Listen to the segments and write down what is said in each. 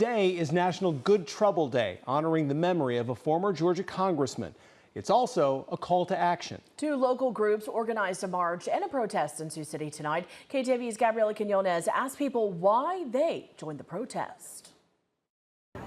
Today is National Good Trouble Day, honoring the memory of a former Georgia congressman. It's also a call to action. Two local groups organized a march and a protest in Sioux City tonight. KTV's Gabriela Quinones asked people why they joined the protest.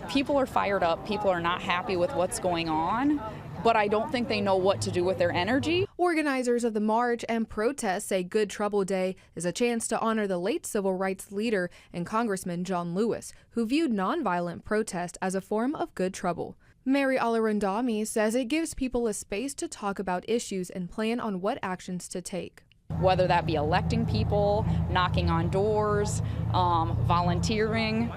People are fired up. People are not happy with what's going on, but I don't think they know what to do with their energy. Organizers of the march and protest say Good Trouble Day is a chance to honor the late civil rights leader and Congressman John Lewis, who viewed nonviolent protest as a form of good trouble. Mary Alarandami says it gives people a space to talk about issues and plan on what actions to take. Whether that be electing people, knocking on doors, volunteering,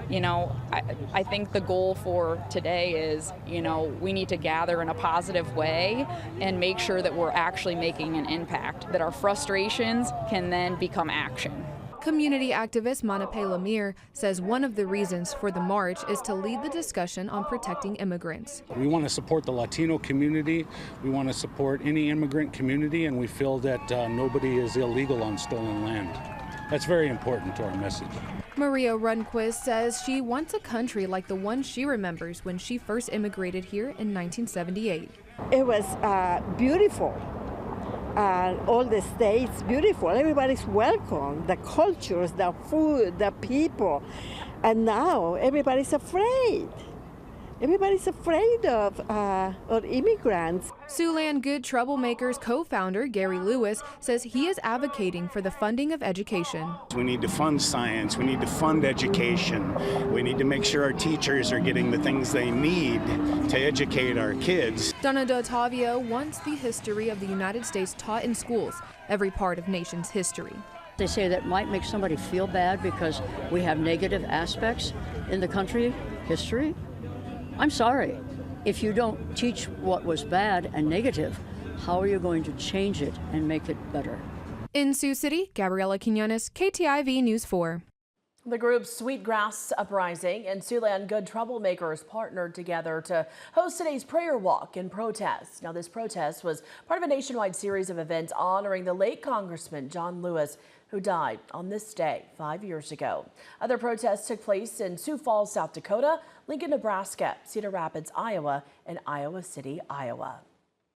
I think the goal for today is, we need to gather in a positive way and make sure that we're actually making an impact, that our frustrations can then become action. Community activist Manape Lemire says one of the reasons for the march is to lead the discussion on protecting immigrants. We want to support the Latino community. We want to support any immigrant community, and we feel that nobody is illegal on stolen land. That's very important to our message. Maria Runquist says she wants a country like the one she remembers when she first immigrated here in 1978. It was beautiful. All the states, beautiful. Everybody's welcome. The cultures, the food, the people. And now everybody's afraid. Everybody's afraid of immigrants. Siouxland Good Troublemakers co-founder Gary Lewis says he is advocating for the funding of education. We need to fund science. We need to fund education. We need to make sure our teachers are getting the things they need to educate our kids. Donna D'Ottavio wants the history of the United States taught in schools, every part of nation's history. They say that might make somebody feel bad because we have negative aspects in the country history. I'm sorry. If you don't teach what was bad and negative, how are you going to change it and make it better? In Sioux City, Gabriela Quinones, KTIV News 4. The group Sweetgrass Uprising and Siouxland Good Troublemakers partnered together to host today's prayer walk and protest. Now, this protest was part of a nationwide series of events honoring the late Congressman John Lewis, who died on this day 5 years ago. Other protests took place in Sioux Falls, South Dakota, Lincoln, Nebraska, Cedar Rapids, Iowa, and Iowa City, Iowa.